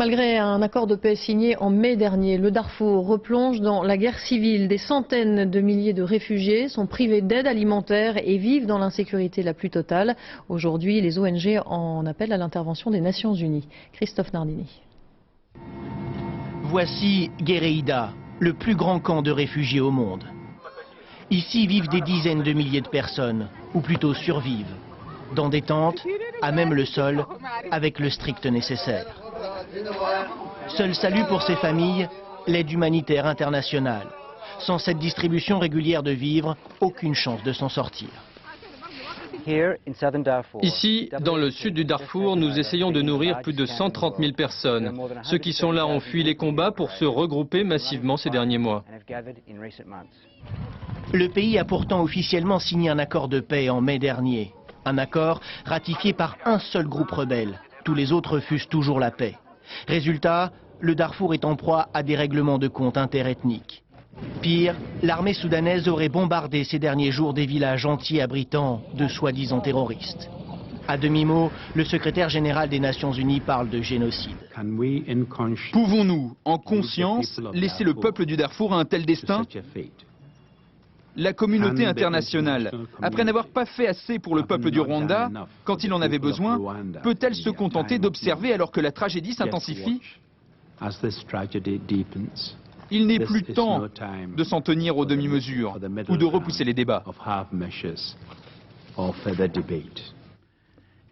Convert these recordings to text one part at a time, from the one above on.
Malgré un accord de paix signé en mai dernier, le Darfour replonge dans la guerre civile. Des centaines de milliers de réfugiés sont privés d'aide alimentaire et vivent dans l'insécurité la plus totale. Aujourd'hui, les ONG en appellent à l'intervention des Nations Unies. Christophe Nardini. Voici Guéréïda, le plus grand camp de réfugiés au monde. Ici vivent des dizaines de milliers de personnes, ou plutôt survivent, dans des tentes, à même le sol, avec le strict nécessaire. Seul salut pour ces familles, l'aide humanitaire internationale. Sans cette distribution régulière de vivres, aucune chance de s'en sortir. Ici, dans le sud du Darfour, nous essayons de nourrir plus de 130 000 personnes. Ceux qui sont là ont fui les combats pour se regrouper massivement ces derniers mois. Le pays a pourtant officiellement signé un accord de paix en mai dernier. Un accord ratifié par un seul groupe rebelle. Tous les autres refusent toujours la paix. Résultat, le Darfour est en proie à des règlements de compte interethniques. Pire, l'armée soudanaise aurait bombardé ces derniers jours des villages entiers abritant de soi-disant terroristes. À demi-mot, le secrétaire général des Nations Unies parle de génocide. Pouvons-nous, en conscience, laisser le peuple du Darfour à un tel destin ? La communauté internationale, après n'avoir pas fait assez pour le peuple du Rwanda, quand il en avait besoin, peut-elle se contenter d'observer alors que la tragédie s'intensifie ? Il n'est plus temps de s'en tenir aux demi-mesures ou de repousser les débats.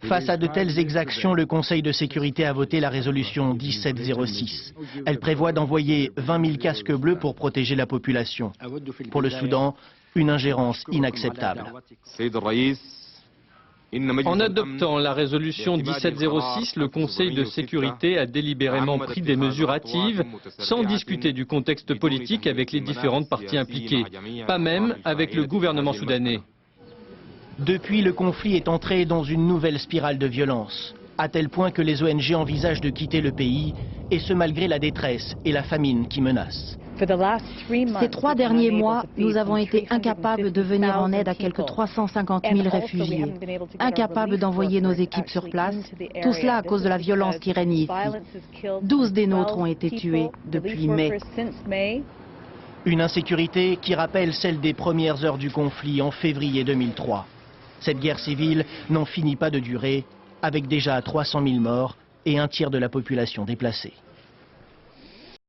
Face à de telles exactions, le Conseil de sécurité a voté la résolution 1706. Elle prévoit d'envoyer 20 000 casques bleus pour protéger la population. Pour le Soudan, une ingérence inacceptable. En adoptant la résolution 1706, le Conseil de sécurité a délibérément pris des mesures hâtives, sans discuter du contexte politique avec les différentes parties impliquées, pas même avec le gouvernement soudanais. Depuis, le conflit est entré dans une nouvelle spirale de violence, à tel point que les ONG envisagent de quitter le pays, et ce malgré la détresse et la famine qui menacent. Ces 3 derniers mois, nous avons été incapables de venir en aide à quelques 350 000 réfugiés, incapables d'envoyer nos équipes sur place, tout cela à cause de la violence qui règne ici. 12 des nôtres ont été tués depuis mai. Une insécurité qui rappelle celle des premières heures du conflit en février 2003. Cette guerre civile n'en finit pas de durer, avec déjà 300 000 morts et un tiers de la population déplacée.